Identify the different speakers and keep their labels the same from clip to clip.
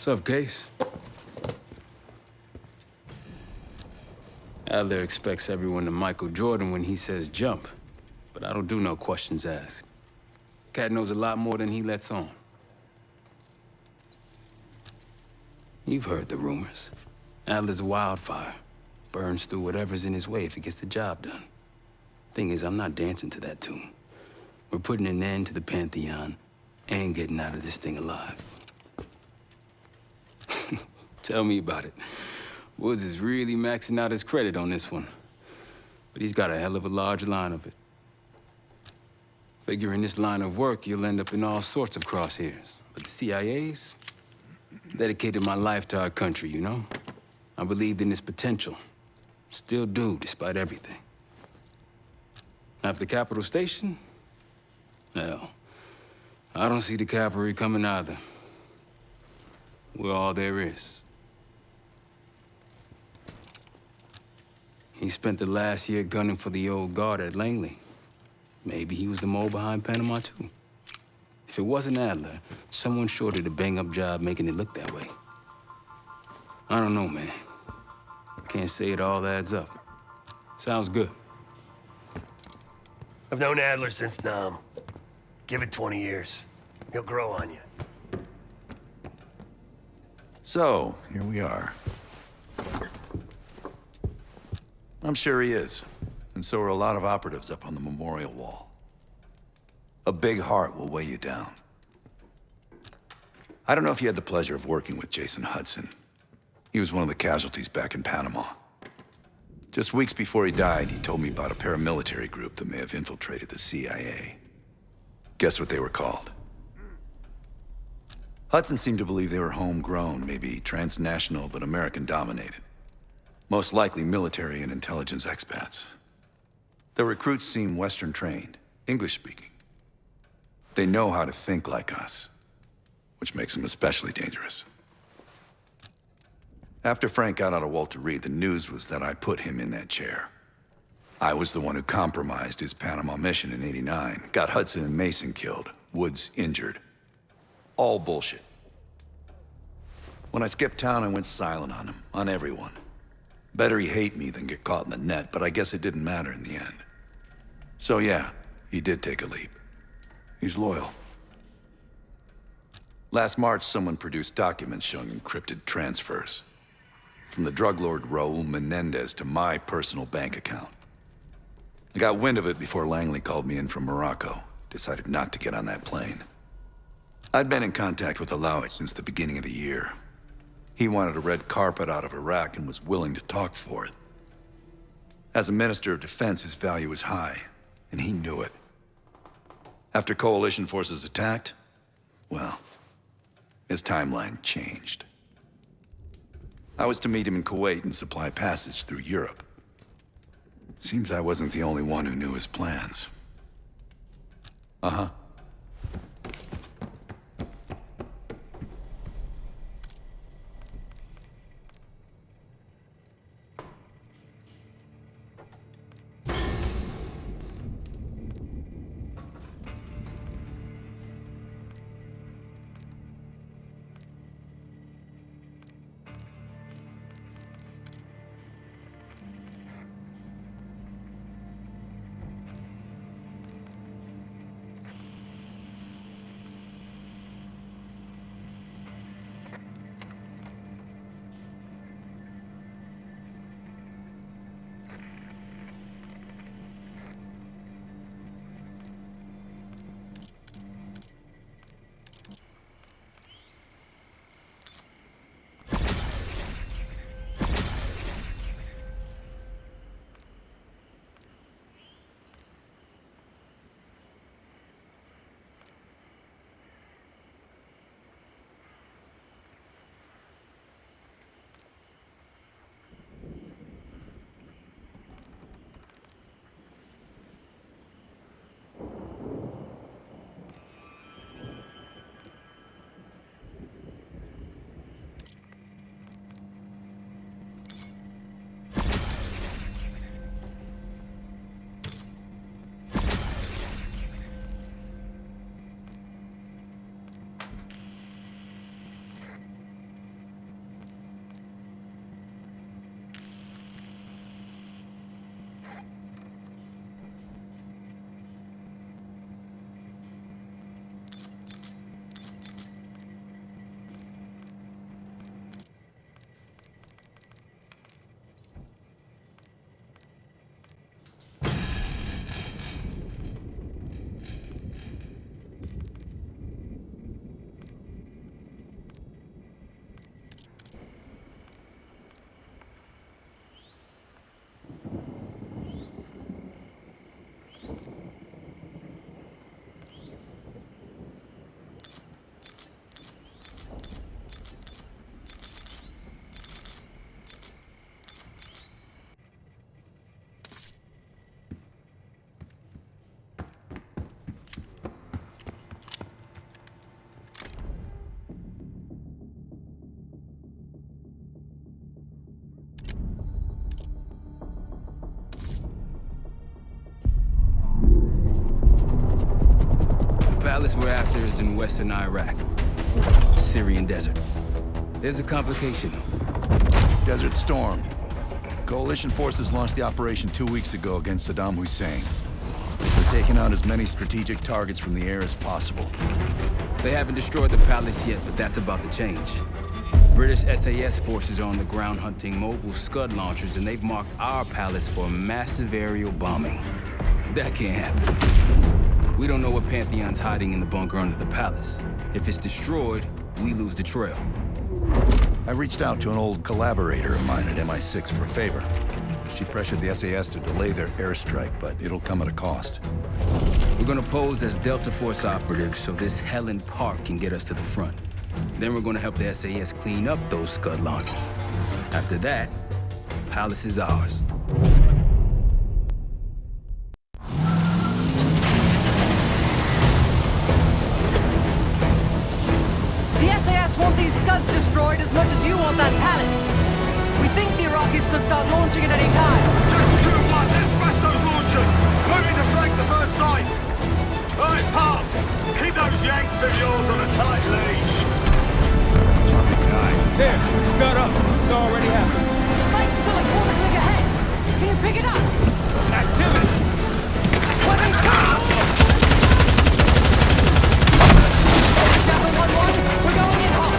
Speaker 1: Sup, Case? Adler expects everyone to Michael Jordan when he says jump, but I don't do no questions asked. Cat knows a lot more than he lets on. You've heard the rumors. Adler's a wildfire. Burns through whatever's in his way if he gets the job done. Thing is, I'm not dancing to that tune. We're putting an end to the Pantheon and getting out of this thing alive. Tell me about it. Woods is really maxing out his credit on this one. But he's got a hell of a large line of it. Figure in this line of work, you'll end up in all sorts of crosshairs. But the CIA's dedicated my life to our country, you know? I believed in its potential. Still do, despite everything. After Capital Station? Hell, I don't see the cavalry coming either. We're all there is. He spent the last year gunning for the old guard at Langley. Maybe he was the mole behind Panama, too. If it wasn't Adler, someone sure did a bang-up job making it look that way. I don't know, man. Can't say it all adds up. Sounds good.
Speaker 2: I've known Adler since Nam. Give it 20 years. He'll grow on you.
Speaker 3: So, here we are. I'm sure he is. And so are a lot of operatives up on the memorial wall. A big heart will weigh you down. I don't know if you had the pleasure of working with Jason Hudson. He was one of the casualties back in Panama. Just weeks before he died, he told me about a paramilitary group that may have infiltrated the CIA. Guess what they were called? Hudson seemed to believe they were homegrown, maybe transnational, but American-dominated. Most likely military and intelligence expats. The recruits seem Western-trained, English-speaking. They know how to think like us, which makes them especially dangerous. After Frank got out of Walter Reed, the news was that I put him in that chair. I was the one who compromised his Panama mission in '89, got Hudson and Mason killed, Woods injured. All bullshit. When I skipped town, I went silent on him, on everyone. Better he hate me than get caught in the net, but I guess it didn't matter in the end. So yeah, he did take a leap. He's loyal. Last March, someone produced documents showing encrypted transfers. From the drug lord Raul Menendez to my personal bank account. I got wind of it before Langley called me in from Morocco. Decided not to get on that plane. I'd been in contact with Alawi since the beginning of the year. He wanted a red carpet out of Iraq and was willing to talk for it. As a Minister of Defense, his value was high, and he knew it. After coalition forces attacked, well, his timeline changed. I was to meet him in Kuwait and supply passage through Europe. Seems I wasn't the only one who knew his plans. Uh-huh.
Speaker 1: palace we're after is in western Iraq. Syrian desert. There's a complication, though.
Speaker 3: Desert Storm. Coalition forces launched the operation 2 weeks ago against Saddam Hussein. They're taking out as many strategic targets from the air as possible.
Speaker 1: They haven't destroyed the palace yet, but that's about to change. British SAS forces are on the ground hunting mobile Scud launchers, and they've marked our palace for massive aerial bombing. That can't happen. We don't know what Pantheon's hiding in the bunker under the palace. If it's destroyed, we lose the trail.
Speaker 3: I reached out to an old collaborator of mine at MI6 for a favor. She pressured the SAS to delay their airstrike, but it'll come at a cost.
Speaker 1: We're gonna pose as Delta Force operatives so this Helen Park can get us to the front. Then we're gonna help the SAS clean up those Scud launchers. After that, Palace is ours.
Speaker 4: The SAS want these Scuds destroyed as much as you want that palace. We think the Iraqis could start launching at any time.
Speaker 5: Jackal 2-1, let's smash those launchers! Moving to flank the first sight! Alright, Park, keep those Yanks of yours on a tight leash.
Speaker 1: There, Scud up. It's already happened.
Speaker 4: The sight's still a quarter click ahead. Can you pick it up?
Speaker 1: Activity!
Speaker 4: Weapons down! Jackal 1-1, we're going in hot.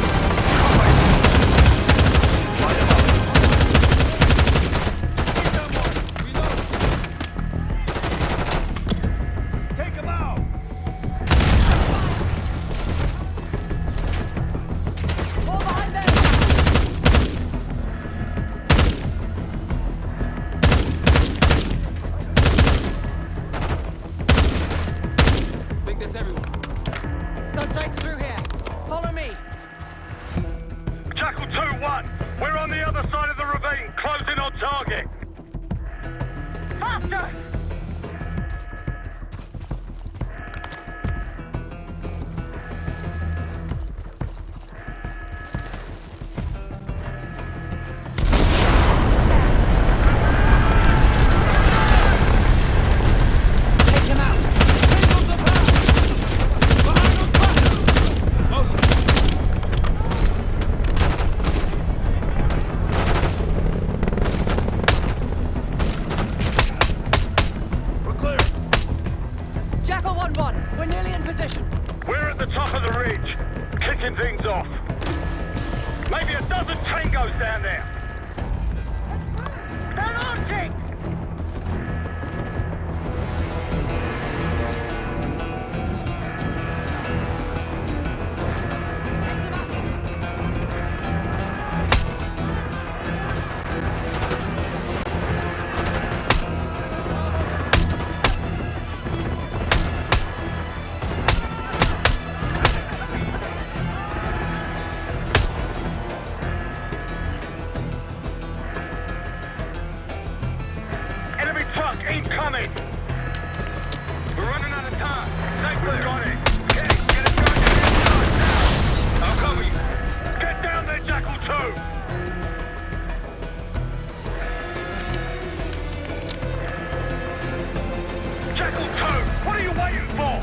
Speaker 5: Take them out!
Speaker 4: Fall behind them!
Speaker 1: Think that's everyone.
Speaker 4: Scud sight's through here. Follow me.
Speaker 5: Jackal 2-1, we're on the other side of the ravine, closing on target. Faster!
Speaker 4: Take him out.
Speaker 5: We're clear.
Speaker 4: Jackal 1-1, we're nearly in position.
Speaker 5: We're at the top of the ridge, kicking things off. Maybe a dozen tangos down there. They're launching! Enemy truck incoming! We're running out of time. Stay clear. Got it. Get it done. Now. I'll cover you. Get down there, Jackal 2! Jackal 2, what are you waiting for?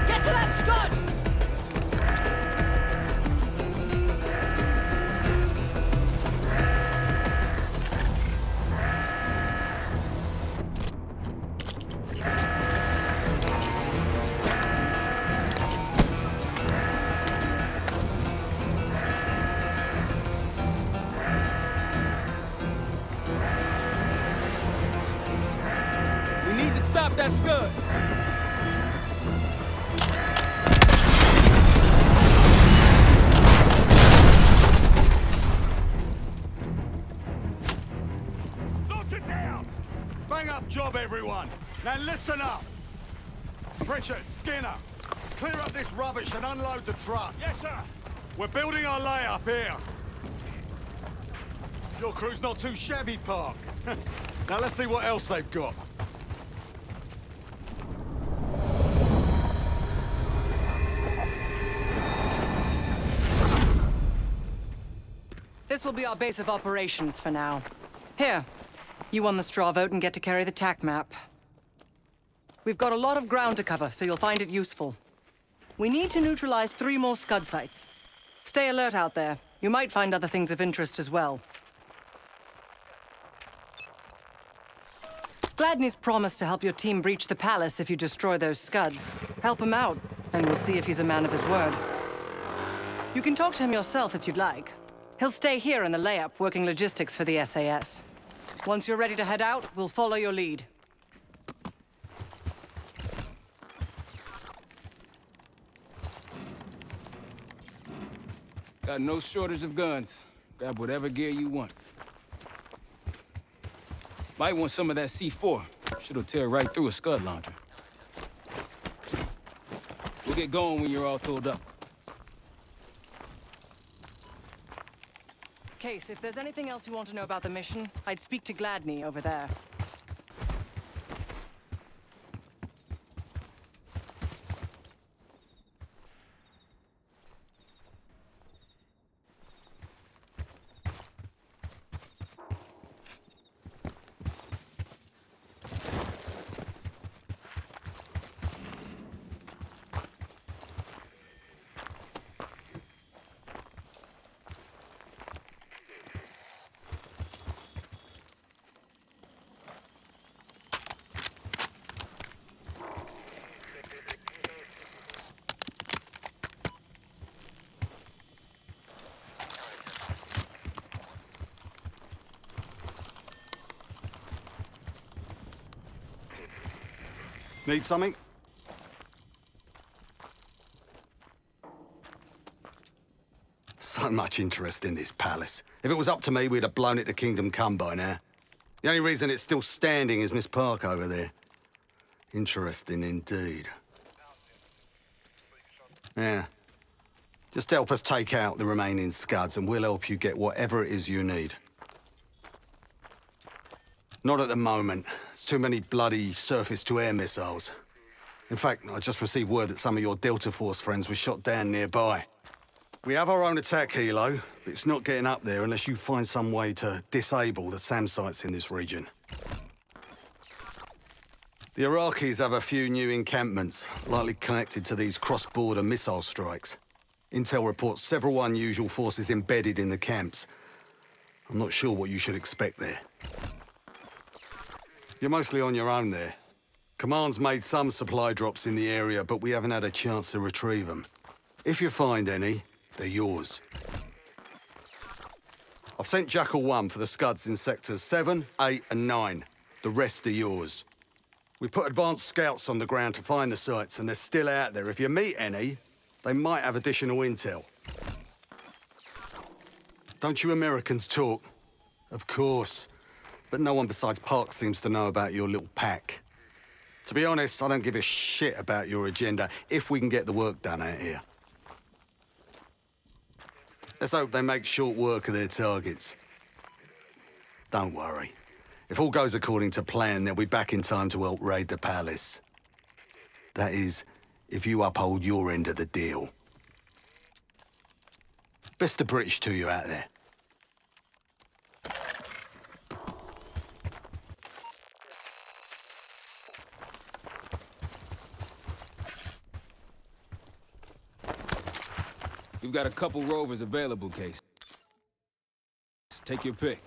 Speaker 4: Get to that Scud!
Speaker 1: We need to stop that Scud.
Speaker 5: Knock it down! Bang up job, everyone! Now listen up! Pritchard, Skinner, clear up this rubbish and unload the trucks. Yes, sir. We're building our layup here. Your crew's not too shabby, Park. Now let's see what else they've got.
Speaker 4: This will be our base of operations for now. Here, you won the straw vote and get to carry the TAC map. We've got a lot of ground to cover, so you'll find it useful. We need to neutralize 3 more Scud sites. Stay alert out there. You might find other things of interest as well. Gladney's promised to help your team breach the palace if you destroy those Scuds. Help him out, and we'll see if he's a man of his word. You can talk to him yourself if you'd like. He'll stay here in the layup, working logistics for the SAS. Once you're ready to head out, we'll follow your lead.
Speaker 1: Got no shortage of guns. Grab whatever gear you want. Might want some of that C4. Shit'll tear right through a Scud launcher. We'll get going when you're all tooled up.
Speaker 4: Case, if there's anything else you want to know about the mission, I'd speak to Gladney over there.
Speaker 5: Need something? So much interest in this palace. If it was up to me, we'd have blown it to Kingdom Come by now. The only reason it's still standing is Miss Park over there. Interesting indeed. Yeah. Just help us take out the remaining Scuds and we'll help you get whatever it is you need. Not at the moment. It's too many bloody surface-to-air missiles. In fact, I just received word that some of your Delta Force friends were shot down nearby. We have our own attack helo, but it's not getting up there unless you find some way to disable the SAM sites in this region. The Iraqis have a few new encampments, likely connected to these cross-border missile strikes. Intel reports several unusual forces embedded in the camps. I'm not sure what you should expect there. You're mostly on your own there. Command's made some supply drops in the area, but we haven't had a chance to retrieve them. If you find any, they're yours. I've sent Jackal 1 for the Scuds in sectors 7, 8, and 9. The rest are yours. We put advanced scouts on the ground to find the sites, and they're still out there. If you meet any, they might have additional intel. Don't you Americans talk? Of course. But no one besides Park seems to know about your little pack. To be honest, I don't give a shit about your agenda if we can get the work done out here. Let's hope they make short work of their targets. Don't worry. If all goes according to plan, they'll be back in time to help raid the palace. That is, if you uphold your end of the deal. Best of British to you out there.
Speaker 1: We've got a couple rovers available, Case. Take your pick.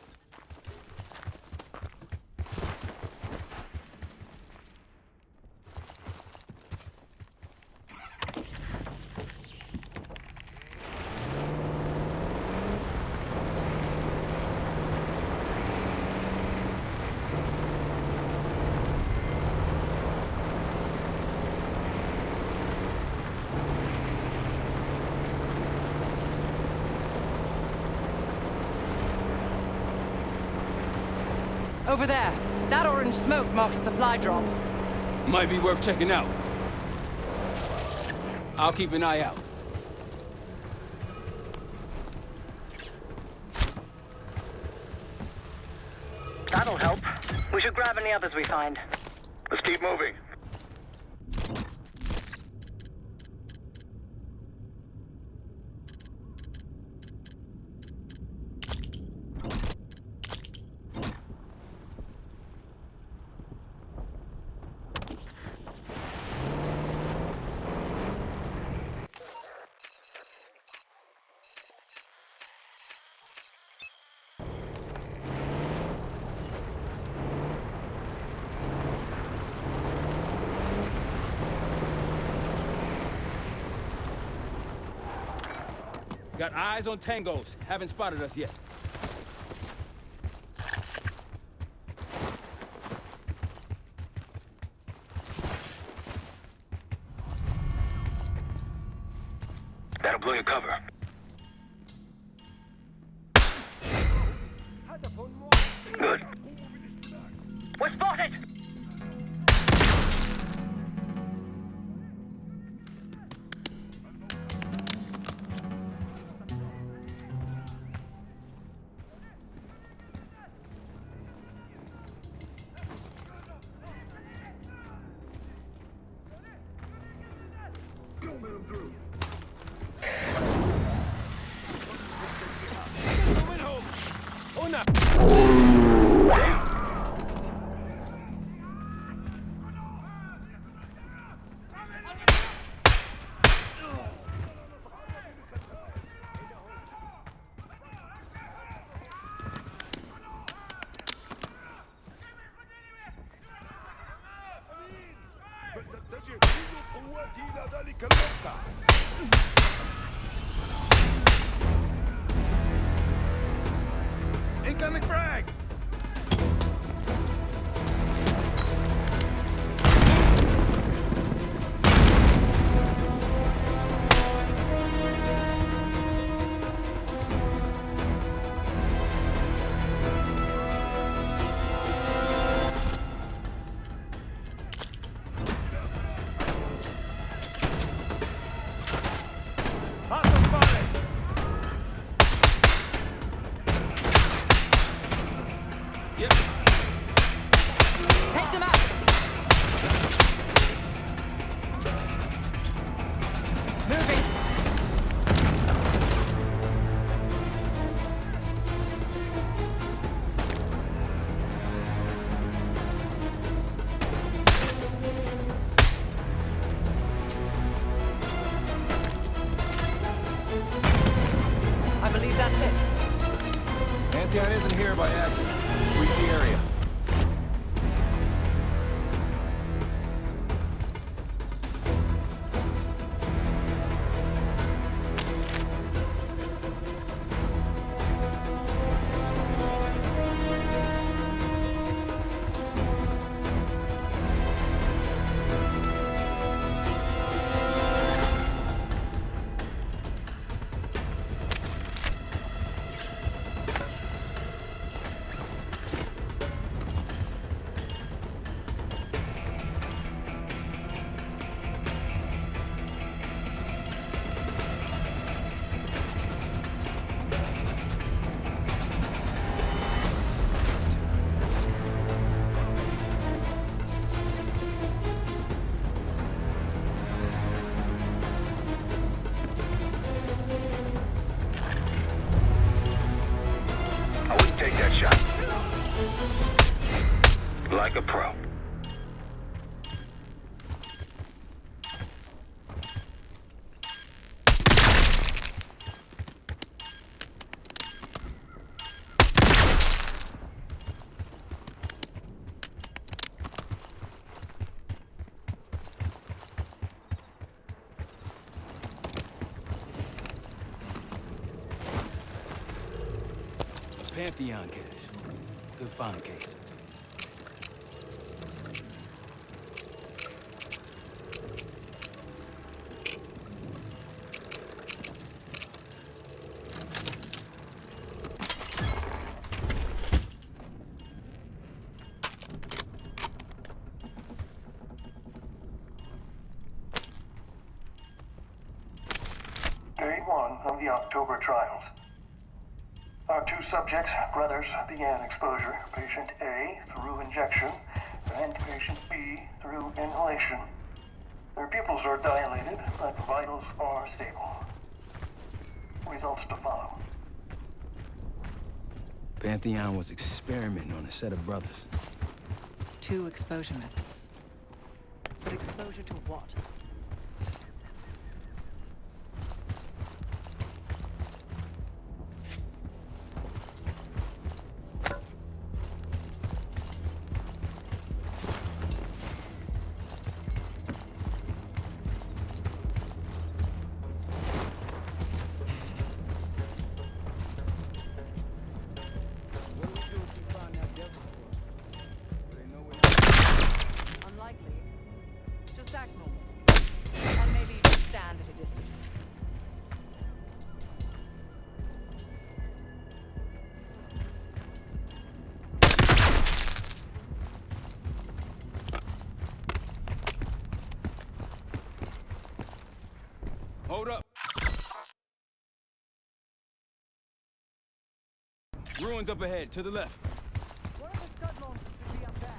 Speaker 4: Over there. That orange smoke marks a supply drop.
Speaker 1: Might be worth checking out. I'll keep an eye out.
Speaker 4: That'll help. We should grab any others we find.
Speaker 6: Let's keep moving.
Speaker 1: Got eyes on tangos. Haven't spotted us yet.
Speaker 6: That'll blow your cover. Good. We're spotted!
Speaker 5: Incoming frag! Hostile spotted!
Speaker 1: Yep.
Speaker 4: Take them out! Moving! I believe that's it.
Speaker 7: Pantheon isn't here by accident. Sweep the area.
Speaker 6: I wouldn't take that shot. Like a pro.
Speaker 1: A Pantheon cache. Good find, Case.
Speaker 8: Day one of the October trials. Our two subjects, brothers, began exposure. Patient A through injection, and patient B through inhalation. Their pupils are dilated, but vitals are stable. Results to follow.
Speaker 1: Pantheon was experimenting on a set of brothers.
Speaker 4: 2 exposure methods. But exposure to what?
Speaker 1: Hold up. Ruins up ahead, to the left.
Speaker 4: One of the scud launchers should be up there.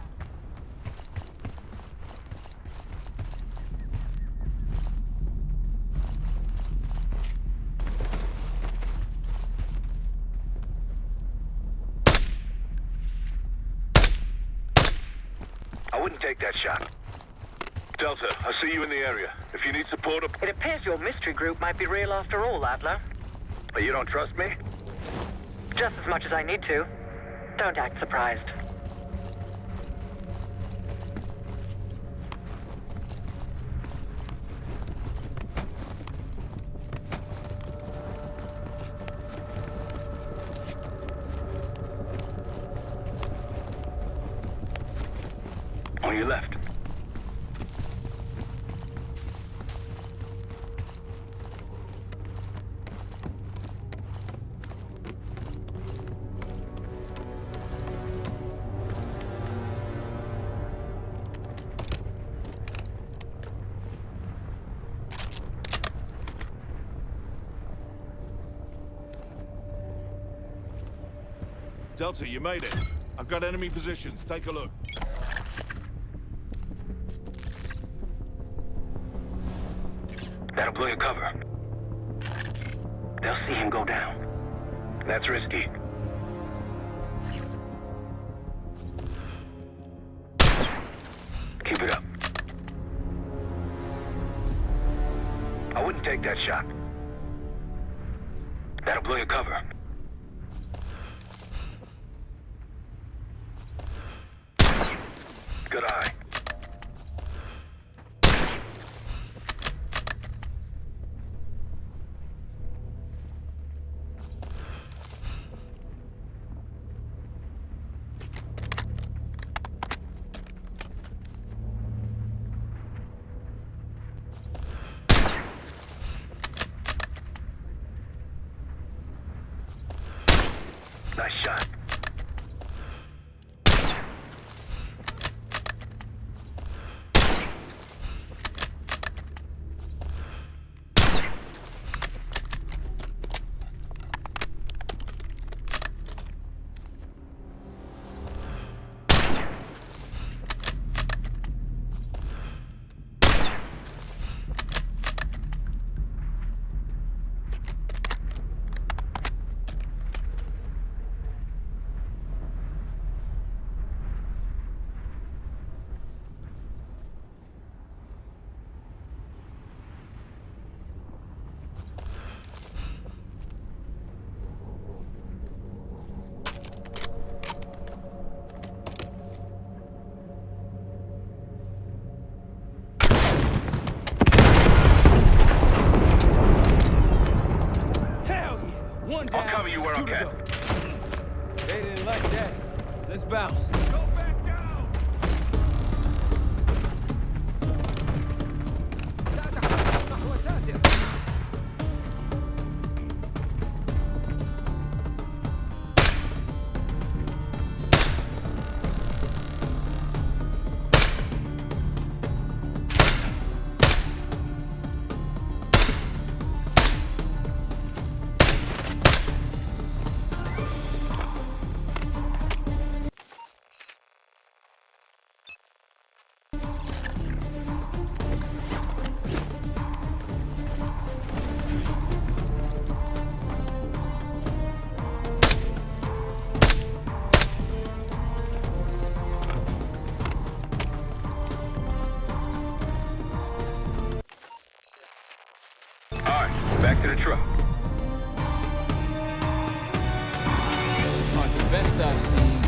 Speaker 6: I wouldn't take that shot. Delta, I see you in the area. If you need support,
Speaker 9: It appears your mystery group might be real after all, Adler.
Speaker 6: you don't trust me?
Speaker 9: Just as much as I need to. Don't act surprised.
Speaker 6: On your left.
Speaker 5: Delta, you made it. I've got enemy positions. Take a look.
Speaker 6: That'll blow your cover. They'll see him go down. That's risky. Keep it up. I wouldn't take that shot. That'll blow your cover. Good eye. Nice shot.
Speaker 1: One down,
Speaker 6: I'll cover you where I
Speaker 1: two to
Speaker 6: can.
Speaker 1: go. They didn't like that. Let's bounce.
Speaker 5: Go back down!
Speaker 6: Back to the truck.
Speaker 1: Aren't the best I've seen.